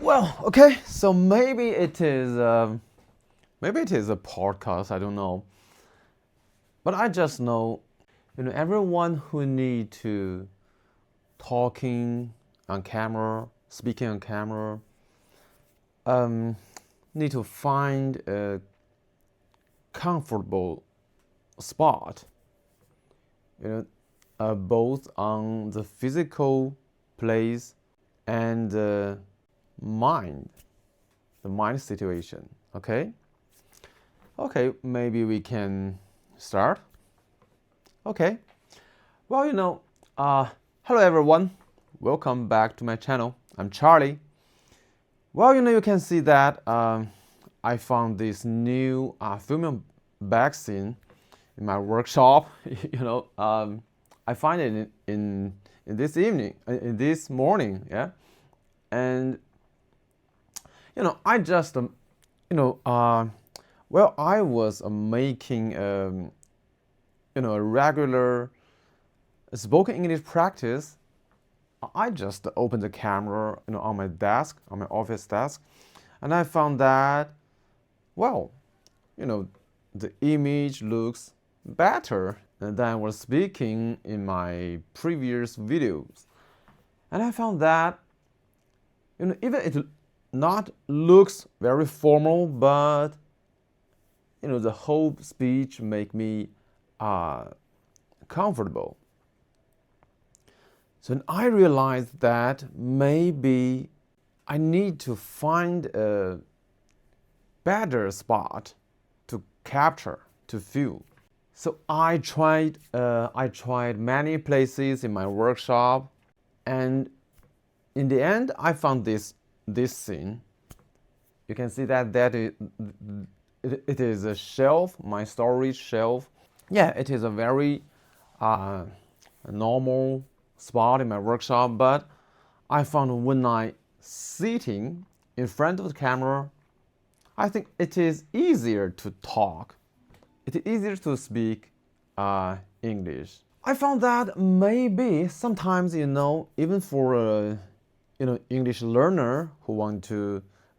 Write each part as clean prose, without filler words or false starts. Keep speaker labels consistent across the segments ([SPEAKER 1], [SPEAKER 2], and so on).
[SPEAKER 1] Well, okay, so maybe it is a podcast. I don't know, but I just know, everyone who need to talking on camera, speaking on camera, um, need to find a comfortable spot. You know, both on the physical place and the mind, the mind situation. Okay. Okay, maybe we can start. Okay. Well, hello everyone. Welcome back to my channel. I'm Charlie. Well, you can see that I found this new filming vaccine in my workshop. I find it in this evening, in this morning, yeah. And I just well, I was making a regular spoken English practice. I just opened the camera, on my desk, on my office desk, and I found that, well, you know, the image looks better than was speaking in my previous videos. And I found that, even it not looks very formal, but the whole speech make me comfortable. So I realized that maybe I need to find a better spot to capture, to feel. So I tried many places in my workshop, and in the end, I found this scene. You can see it is a shelf, my storage shelf. Yeah, it is a very uh, normal spot in my workshop, but I found when I sitting in front of the camera, I think it is easier to talk. It is easier to speak English. I found that maybe sometimes, even for a English learner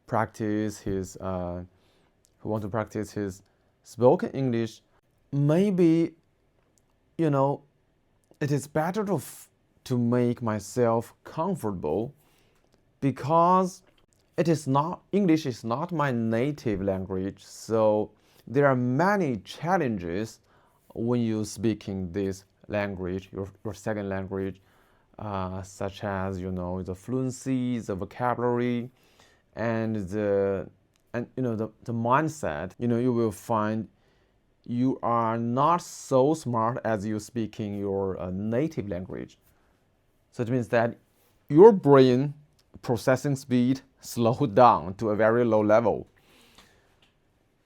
[SPEAKER 1] practice his who want to practice his spoken English, maybe you know it is better to make myself comfortable, because English is not my native language. So there are many challenges when you speaking this language, your second language, such as the fluency, the vocabulary, and the mindset. You will find you are not so smart as you speaking your native language. So it means that your brain processing speed slowed down to a very low level.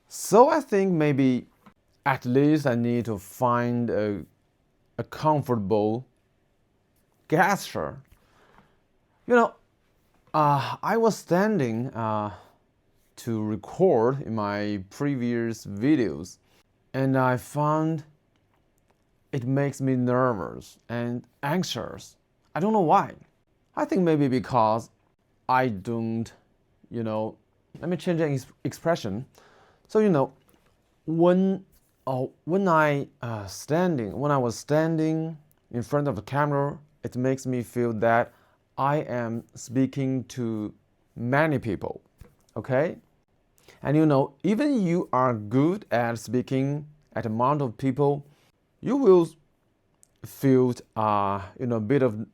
[SPEAKER 1] So I think maybe at least I need to find a comfortable gesture. I was standing to record in my previous videos, and I found it makes me nervous and anxious. I don't know why. I think maybe because I don't, let me change the expression. So, when when I was standing in front of the camera, it makes me feel that I am speaking to many people. Okay? And even you are good at speaking at amount of people, you will feel a bit of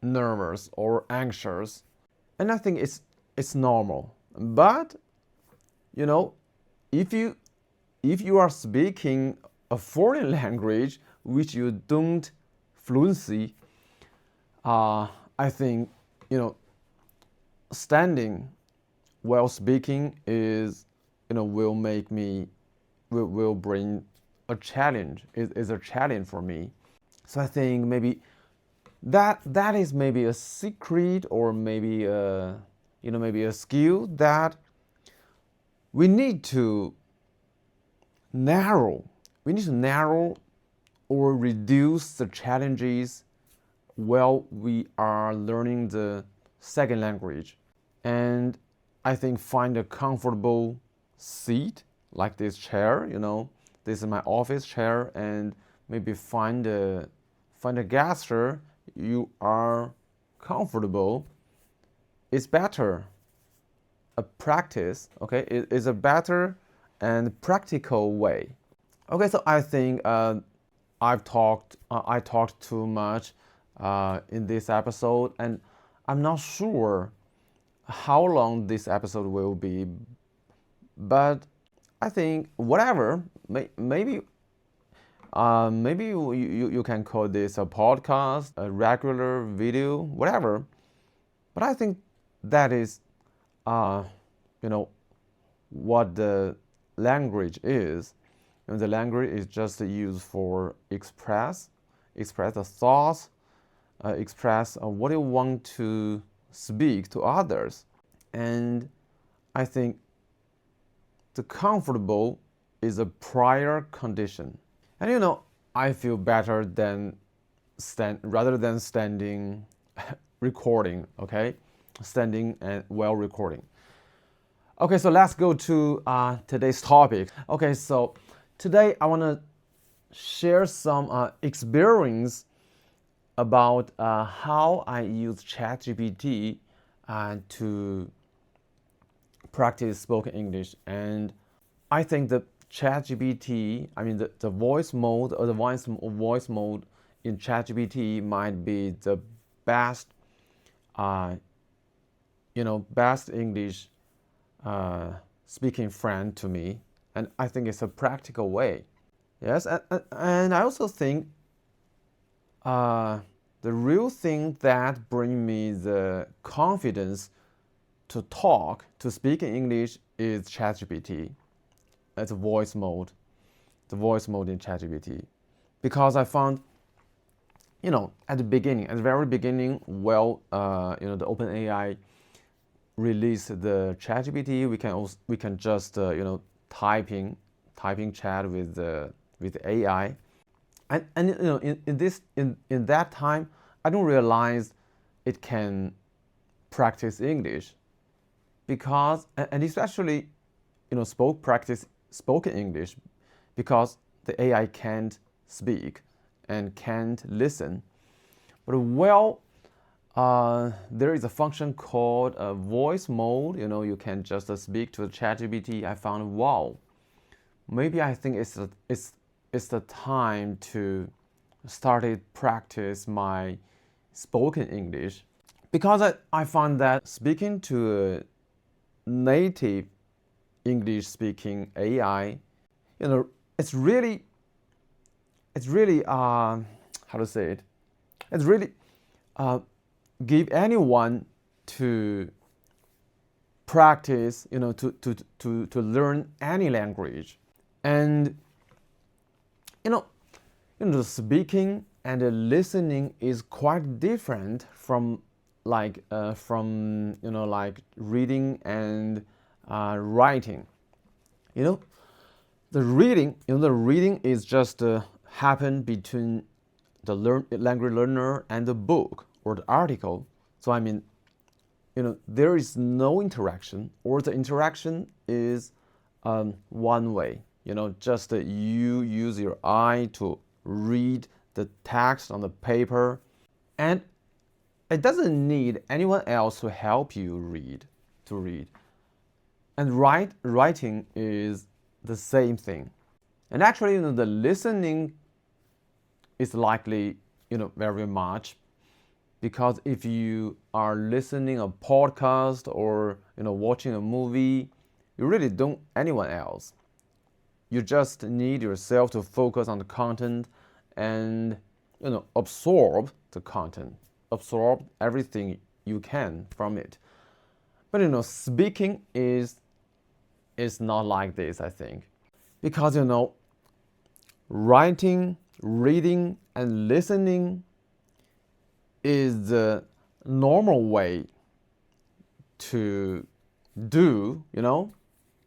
[SPEAKER 1] nervous or anxious, and I think it's normal. But you know if you are speaking a foreign language which you don't fluency, I think standing while speaking will bring a challenge. Is a challenge for me. So I think maybe that is maybe a secret, or maybe a skill that we need to narrow. We need to narrow or reduce the challenges while we are learning the second language. and I think find a comfortable seat like this chair. This is my office chair, and maybe find a gesture you are comfortable. It's better a practice. Okay, it is a better and practical way. Okay, so I think I talked too much in this episode, and I'm not sure how long this episode will be, but I think whatever, maybe you can call this a podcast, a regular video, whatever. But I think that is, uh, you know, what the language is. The language is just used for express the thoughts, express what you want to speak to others. And I think the comfortable is a prior condition. And I feel better than rather than standing recording, okay? Standing and while recording. Okay, so let's go to today's topic. Okay, so today I want to share some experience about how I use ChatGPT to practice spoken English. And I think the ChatGPT, I mean the voice mode or the voice mode in ChatGPT might be the best, best English speaking friend to me. And I think it's a practical way. Yes, and I also think the real thing that brings me the confidence to speak in English is ChatGPT. It's the voice mode in ChatGPT. Because I found, at the very beginning, the OpenAI released the ChatGPT, we can just typing chat with AI, and in that time I don't realize it can practice English, because and especially spoken English, because the AI can't speak and can't listen. But there is a function called voice mode. You can just speak to the ChatGPT. I found, wow, maybe I think it's the time to start practice my spoken English, because I found that speaking to a native English speaking AI, it's really how to say it? It's really give anyone to practice, to learn any language. And the speaking and the listening is quite different from like reading and writing. The reading is just happen between the language learner and the book or the article. So I mean, there is no interaction, or the interaction is one way. Just you use your eye to read the text on the paper, and it doesn't need anyone else to help you read. And writing is the same thing. And actually, the listening is likely, very much, because if you are listening a podcast or watching a movie, you really don't anyone else. You just need yourself to focus on the content and absorb the content, absorb everything you can from it. But speaking is not like this, I think, because writing, reading, and listening is the normal way to do,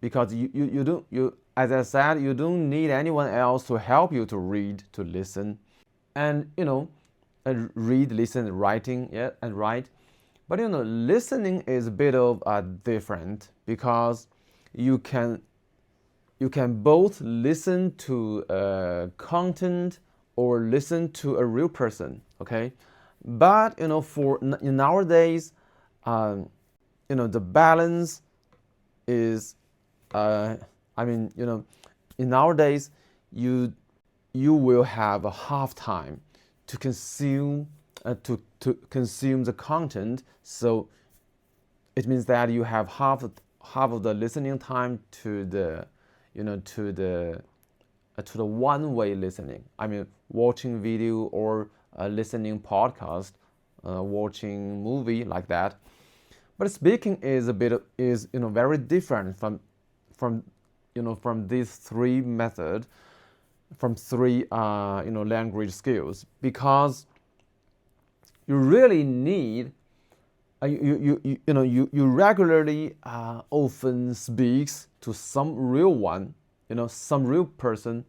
[SPEAKER 1] because you as I said, you don't need anyone else to help you to read, to listen, and read, listen, writing, yeah, and write. But listening is a bit of different because you can both listen to content or listen to a real person. Okay, but in nowadays, the balance is, in nowadays, you will have a half time to consume to consume the content. So it means that you have half of the listening time to the one-way listening. I mean, watching video or listening podcast, watching movie like that. But speaking is very different from these three methods, from three language skills, because you really need you regularly often speaks to some real one, some real person,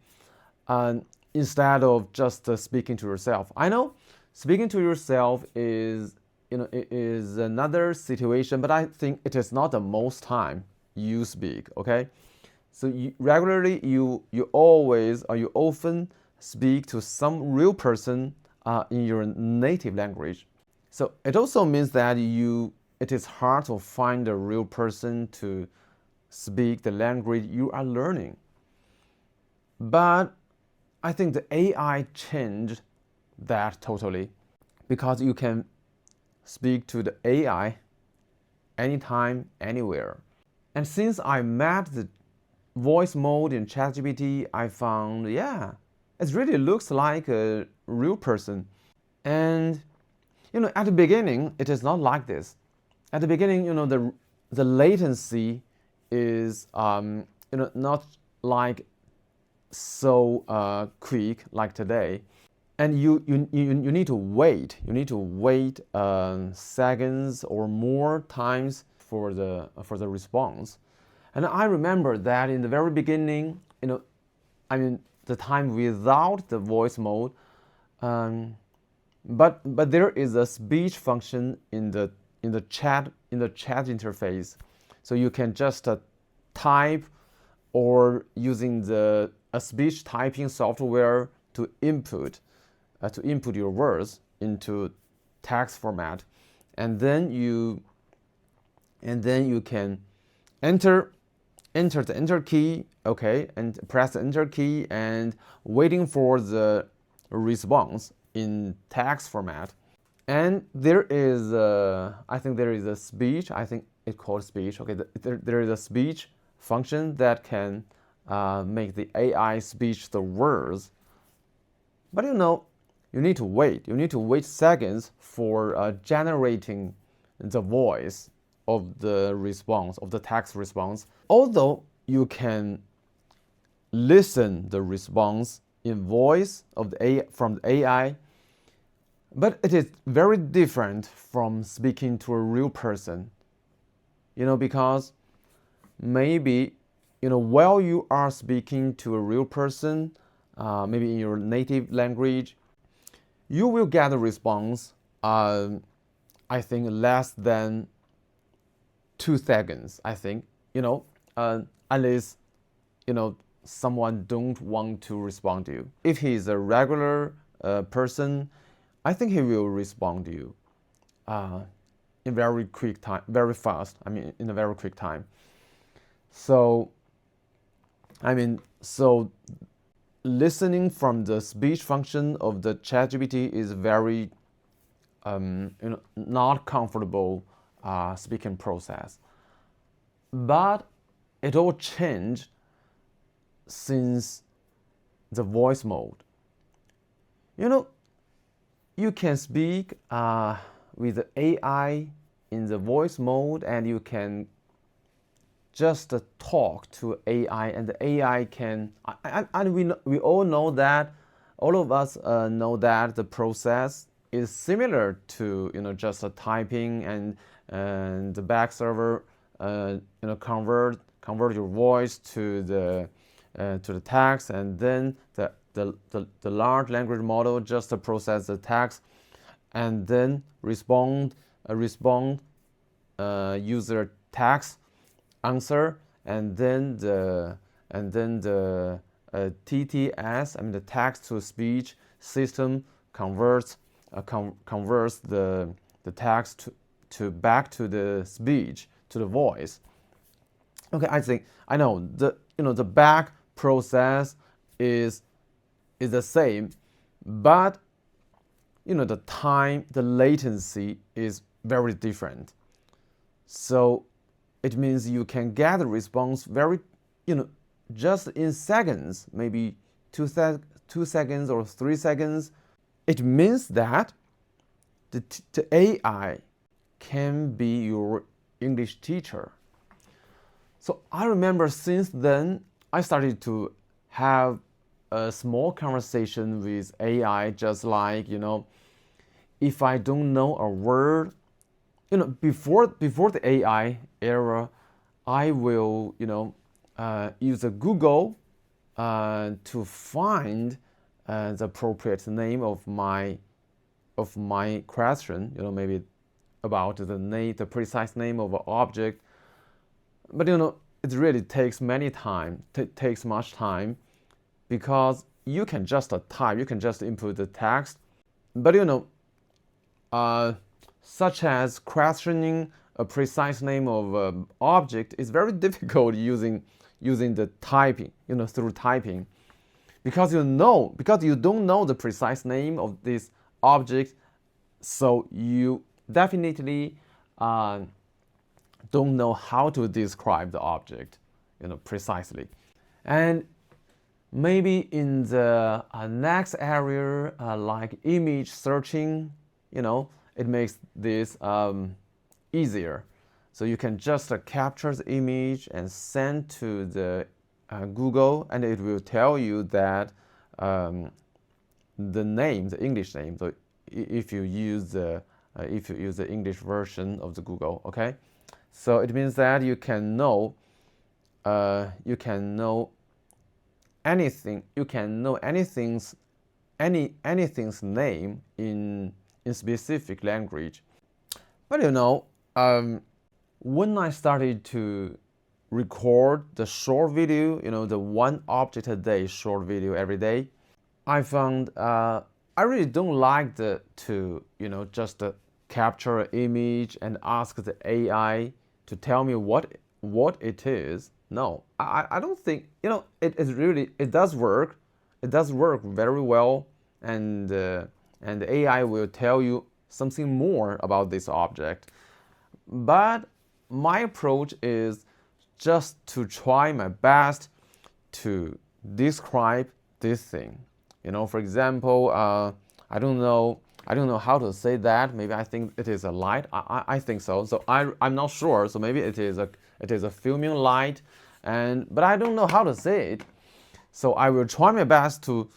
[SPEAKER 1] instead of just speaking to yourself. I know speaking to yourself is another situation, but I think it is not the most time you speak. Okay, so you often speak to some real person in your native language. So it also means that it is hard to find a real person to speak the language you are learning. But I think the AI changed that totally, because you can speak to the AI anytime, anywhere. And since I mapped the voice mode in ChatGPT, I found, yeah, it really looks like a real person. And at the beginning, it is not like this. At the beginning, the latency is not like so quick like today, and you need to wait. You need to wait seconds or more times for the response. And I remember that in the very beginning, the time without the voice mode. But there is a speech function in the chat interface, so you can just type, or using a speech typing software to input your words into text format, and then you can enter the enter key, okay, and press the enter key and waiting for the response in text format. And there is I think there is a speech, I think it's called speech, okay, there is a speech function that can make the AI speech the words. But you need to wait seconds for generating the voice of the response, of the text response. Although you can listen the response in voice from the AI, but it is very different from speaking to a real person. Because maybe while you are speaking to a real person, maybe in your native language, you will get a response, I think less than 2 seconds. I think unless someone don't want to respond to you. If he is a regular person, I think he will respond to you in very quick time, very fast. In a very quick time. So listening from the speech function of the ChatGPT is very not comfortable speaking process. But it all changed since the voice mode. You can speak with the AI in the voice mode, and you can just talk to AI, and the AI can. And we all know that, all of us know that the process is similar to just typing, and the back server convert your voice to the text, and then the large language model just process the text and then respond respond user text answer, and then the TTS, I mean the text to speech system converts the text to back to the speech, to the voice. Okay, I know the back process is the same, but the time, the latency is very different. So it means you can get the response very, just in seconds, maybe 2 seconds or 3 seconds. It means that the AI can be your English teacher. So I remember since then, I started to have a small conversation with AI, just like, if I don't know a word, before the AI era, I will, use a Google to find the appropriate name of my question, maybe about the precise name of an object. But it really takes much time, because you can just type, you can just input the text, but such as questioning a precise name of an object is very difficult using the typing, through typing, because you don't know the precise name of this object, so you definitely don't know how to describe the object, precisely. And maybe in the next area, like image searching, it makes this easier. So you can just capture the image and send to the Google, and it will tell you that the name, the English name. So if you use the English version of the Google, okay. So it means that you can know anything. You can know anything's name in specific language. But when I started to record the short video, the one object a day short video every day, I found I really don't like to just capture an image and ask the AI to tell me what it is. No, I don't think, it does work. It does work very well, and the AI will tell you something more about this object. But my approach is just to try my best to describe this thing. For example, I don't know how to say that. Maybe I think it is a light. I think so. So I'm not sure. So maybe it is a filming light, but I don't know how to say it. So I will try my best to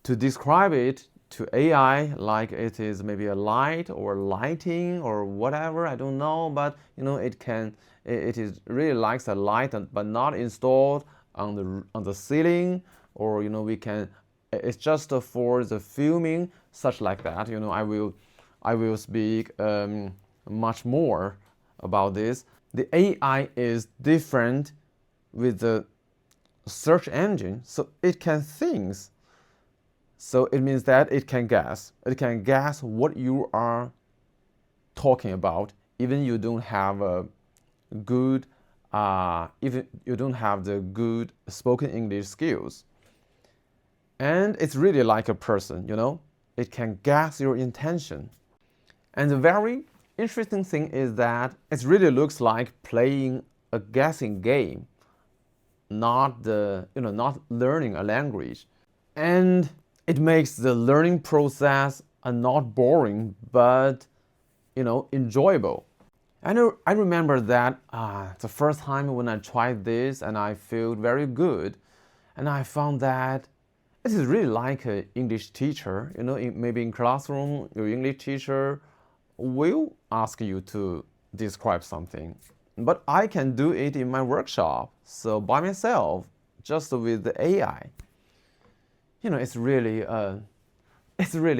[SPEAKER 1] describe it to AI like it is maybe a light or lighting or whatever. I don't know, but it is really like a light, but not installed on the ceiling, or we can. It's just for the filming, such like that. I will speak much more about this. The AI is different with the search engine, so it can think. So it means that it can guess. It can guess what you are talking about, even you don't have a good, even you don't have the good spoken English skills. And it's really like a person, It can guess your intention. And the very interesting thing is that it really looks like playing a guessing game, not learning a language. And it makes the learning process not boring, but enjoyable. I remember that the first time when I tried this, and I felt very good, and I found that it is really like an English teacher. Maybe in classroom, your English teacher will ask you to describe something, but I can do it in my workshop, so by myself, just with the AI. It's really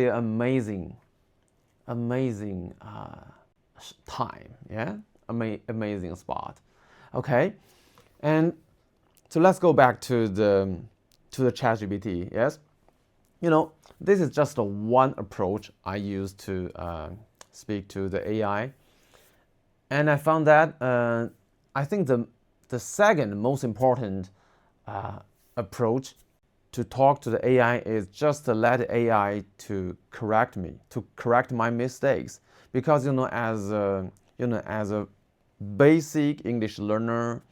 [SPEAKER 1] amazing time. Yeah, amazing spot. Okay, and so let's go back to the ChatGPT. Yes, this is just one approach I use to speak to the AI, and I found that I think the second most important approach to talk to the AI is just to let AI to correct me, to correct my mistakes. Because as a basic English learner,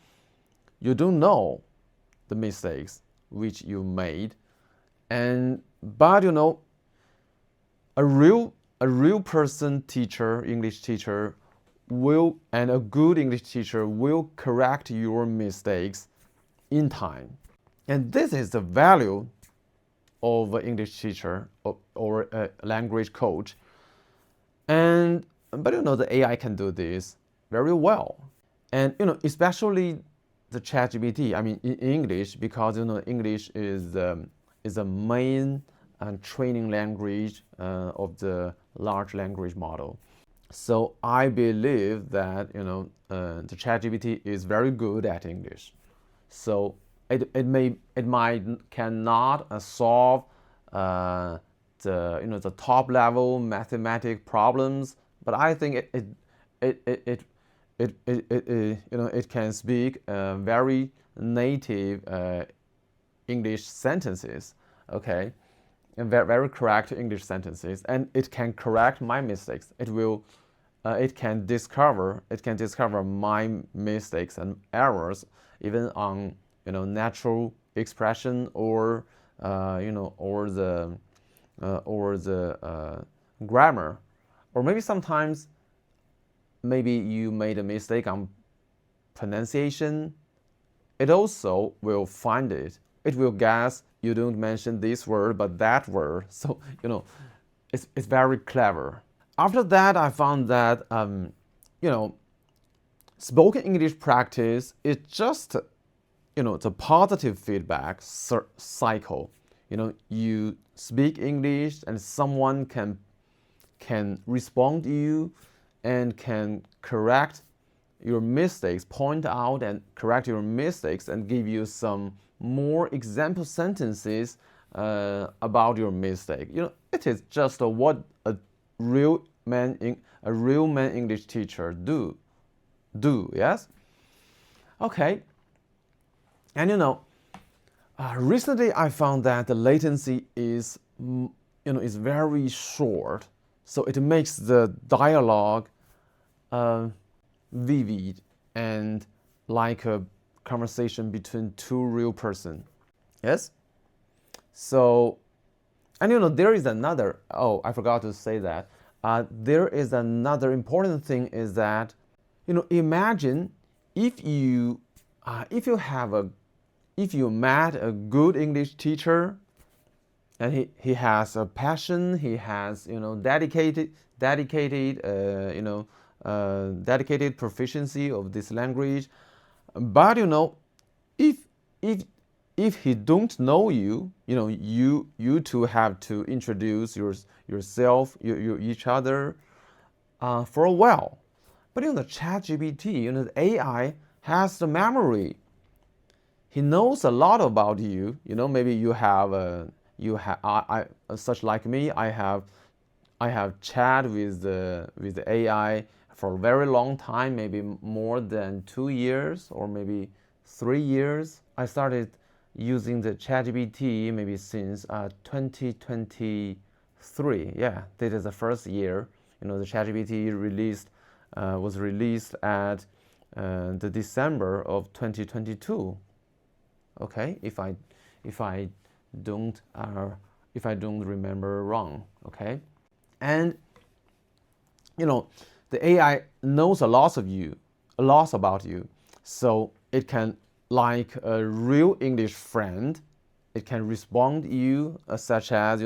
[SPEAKER 1] you don't know the mistakes which you made, but a real person teacher, English teacher, and a good English teacher will correct your mistakes in time. And this is the value of an English teacher or a language coach. But the AI can do this very well. And especially the ChatGPT. I mean, in English, because English is a main training language of the large language model. So I believe that the ChatGPT is very good at English. So it might cannot solve the top level mathematic problems, but I think it can speak very native English sentences. Okay, and very correct English sentences, and it can correct my mistakes. It can discover my mistakes and errors even on natural expression or the grammar, or maybe sometimes maybe you made a mistake on pronunciation. It also will find it. It will guess you don't mention this word but that word. So it's very clever. After that, I found that spoken English practice is just the positive feedback cycle. You speak English and someone can respond to you and can correct your mistakes, point out and correct your mistakes, and give you some more example sentences about your mistake. It is just what a real man English teacher do. Yes. Okay. And recently I found that the latency is very short, so it makes the dialogue vivid and like a conversation between two real person. Yes. So, and there is another. Oh, I forgot to say that. There is another important thing is that imagine if you met a good English teacher, and he has a passion, he has dedicated proficiency of this language, but if if if he don't know you, you two have to introduce yourself, each other for a while. But the ChatGPT, the AI has the memory. He knows a lot about you. Maybe such like me. I have chat with the AI for a very long time, maybe more than 2 years or maybe 3 years. I started using the ChatGPT maybe since 2023. Yeah, this is the first year. The ChatGPT was released at the December of 2022. Okay, if I don't remember wrong. Okay, and the AI knows a lot about you, so it can, like a real English friend, it can respond to you such as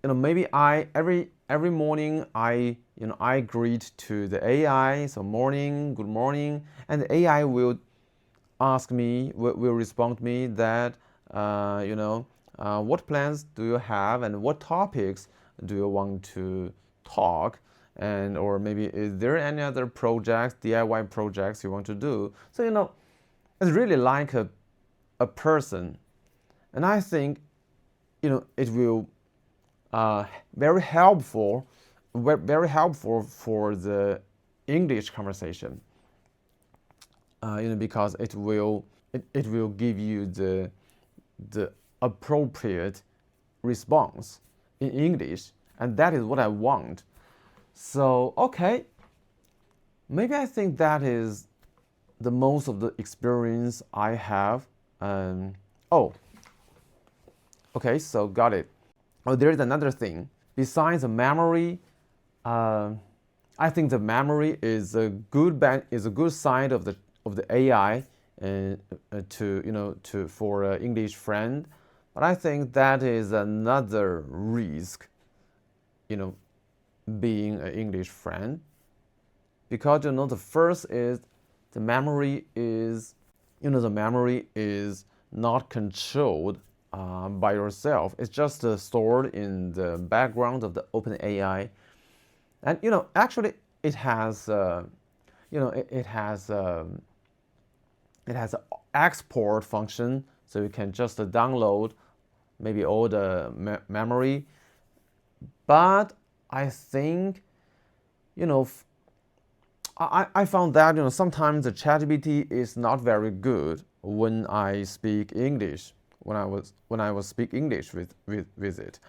[SPEAKER 1] maybe every morning I greet to the AI, so morning, good morning, and the AI will respond to me that what plans do you have and what topics do you want to talk, and or maybe is there any other projects, DIY projects you want to do? So it's really like a person, and I think it will very helpful for the English conversation. Because it will give you the appropriate response in English, and that is what I want. So okay, maybe I think that is the most of the experience I have. Oh, okay, so got it. Oh, there is another thing besides the memory. I think the memory is a good side of the AI for an English friend, but I think that is another risk, being an English friend, because the first is the memory is not controlled by yourself. It's just stored in the background of the OpenAI, and actually it has it has an export function, so you can just download maybe all the memory. But I think I found that sometimes the ChatGPT is not very good when I speak English, when I was speak English with it.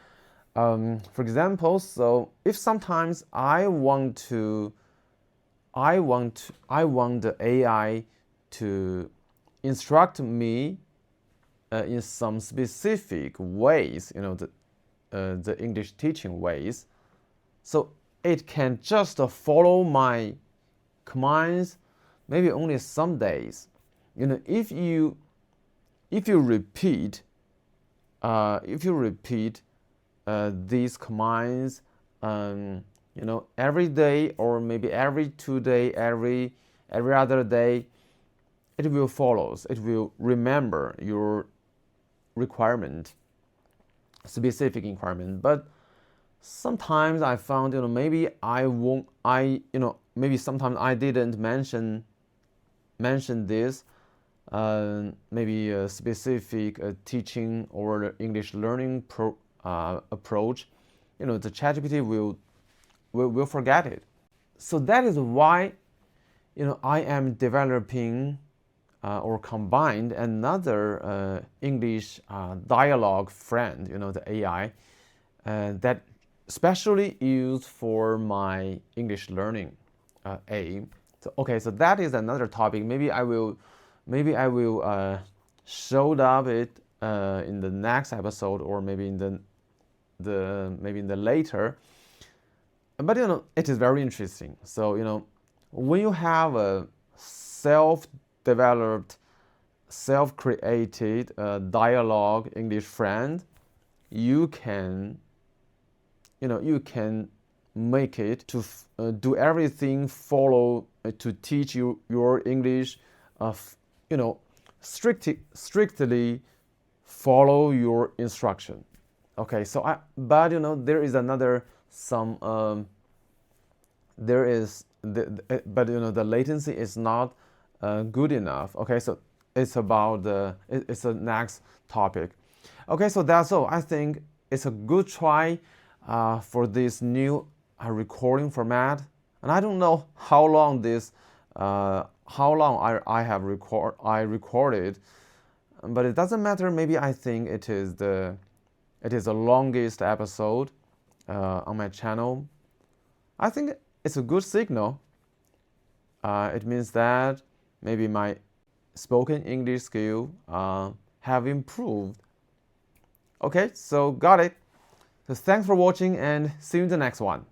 [SPEAKER 1] For example, so if sometimes I want the AI to instruct me in some specific ways, the English teaching ways, so it can just follow my commands, maybe only some days. If you repeat these commands, every day, or maybe every 2 day, every other day, it will follows. It will remember your requirement, specific requirement. But sometimes I found maybe maybe sometimes I didn't mention this, maybe a specific teaching or English learning approach. The ChatGPT will forget it. So that is why I am developing or combined another English dialogue friend, the AI, that specially used for my English learning aim. So okay, so that is another topic. Maybe I will show up it in the next episode, or maybe in the later. But it is very interesting. So when you have a self-developed, self-created dialogue English friend, you can make it to do everything, follow to teach you your English, strictly follow your instruction. Okay, so but there is another the latency is not good enough. Okay, so it's about it's the next topic. Okay, so that's all. I think it's a good try for this new recording format, and I don't know how long I have recorded, but it doesn't matter. Maybe I think it is the longest episode on my channel. I think it's a good signal. It means that maybe my spoken English skill have improved. Okay, so got it. So thanks for watching, and see you in the next one.